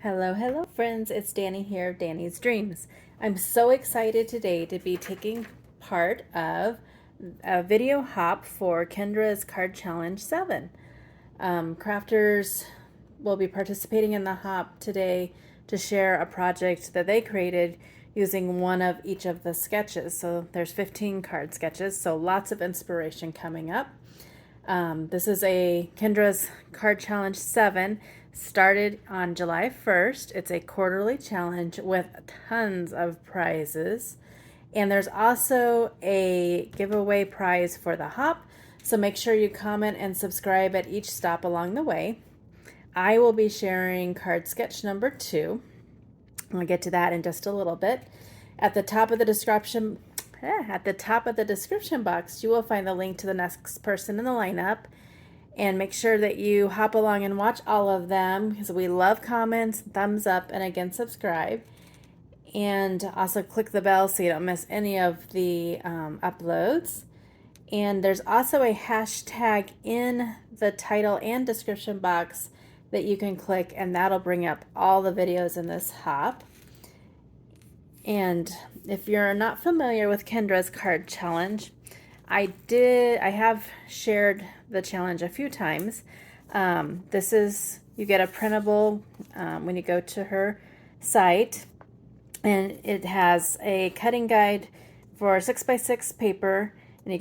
Hello, friends. It's Danny here of Danny's Dreams. I'm so excited today to be taking part of a video hop for Kendra's Card Challenge 7. Crafters will be participating in the hop today to share a project that they created using one of each of the sketches. So there's 15 card sketches, so lots of inspiration coming up. This is a Kendra's Card Challenge 7, started on July 1st. It's a quarterly challenge with tons of prizes. And there's also a giveaway prize for the hop, so make sure you comment and subscribe at each stop along the way. I will be sharing card sketch number 2. I'll get to that in just a little bit. At the top of the description box, you will find the link to the next person in the lineup. And make sure that you hop along and watch all of them because we love comments, thumbs up, and again, subscribe. And also click the bell so you don't miss any of the uploads. And there's also a hashtag in the title and description box that you can click, and that'll bring up all the videos in this hop. And if you're not familiar with Kendra's card challenge, I have shared the challenge a few times. You get a printable when you go to her site, and it has a cutting guide for 6x6 paper, and you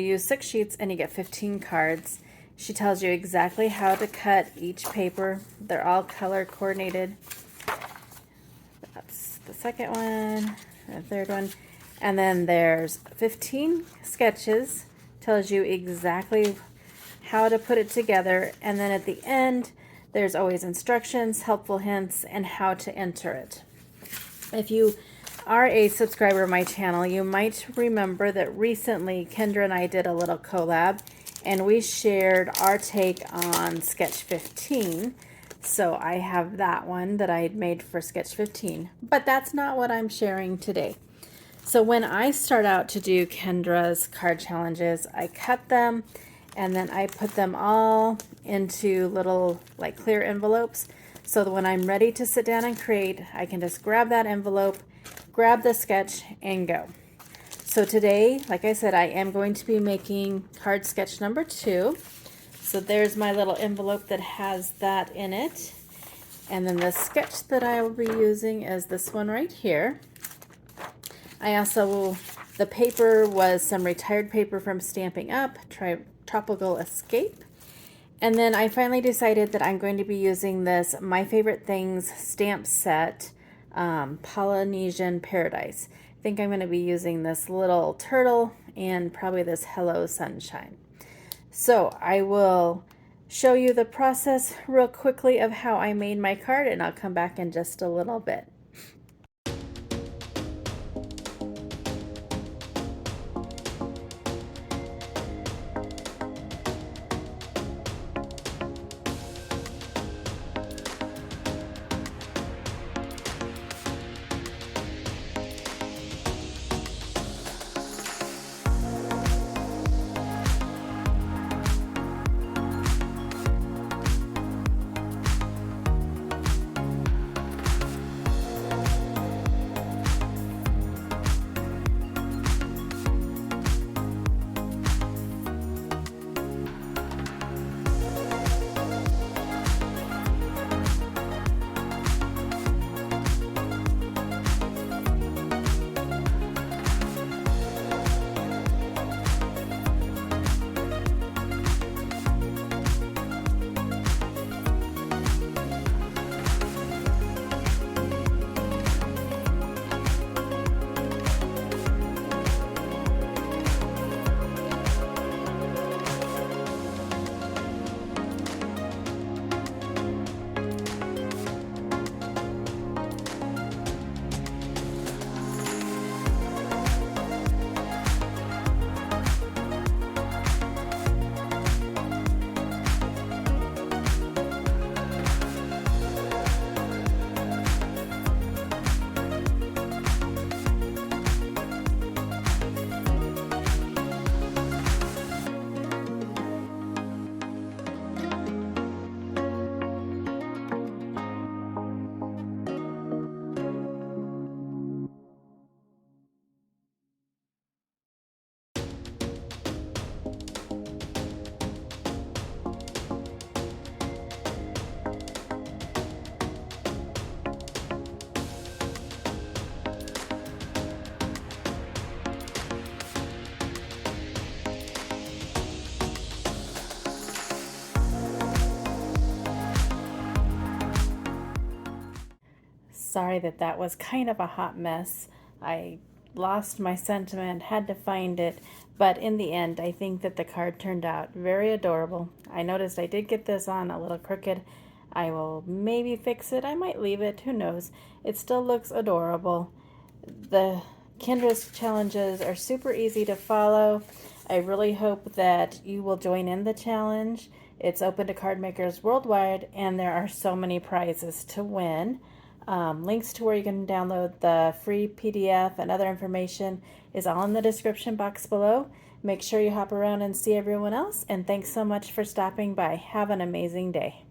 use 6 sheets and you get 15 cards. She tells you exactly how to cut each paper. They're all color coordinated. That's the second one, the third one. And then there's 15 sketches, tells you exactly how to put it together. And then at the end, there's always instructions, helpful hints, and how to enter it. If you are a subscriber of my channel, you might remember that recently Kendra and I did a little collab, and we shared our take on sketch 15. So I have that one that I had made for sketch 15, but that's not what I'm sharing today. So when I start out to do Kendra's card challenges, I cut them and then I put them all into little like clear envelopes so that when I'm ready to sit down and create, I can just grab that envelope, grab the sketch, and go. So today, like I said, I am going to be making card sketch number 2. So there's my little envelope that has that in it. And then the sketch that I will be using is this one right here. The paper was some retired paper from Stamping Up, Tropical Escape. And then I finally decided that I'm going to be using this My Favorite Things stamp set, Polynesian Paradise. I think I'm going to be using this little turtle and probably this Hello Sunshine. So I will show you the process real quickly of how I made my card, and I'll come back in just a little bit. Sorry that that was kind of a hot mess. I lost my sentiment, had to find it, but in the end, I think that the card turned out very adorable. I noticed I did get this on a little crooked. I will maybe fix it. I might leave it. Who knows? It still looks adorable. The Kendra's challenges are super easy to follow. I really hope that you will join in the challenge. It's open to card makers worldwide, and there are so many prizes to win. Links to where you can download the free PDF and other information is all in the description box below. Make sure you hop around and see everyone else, and thanks so much for stopping by. Have an amazing day.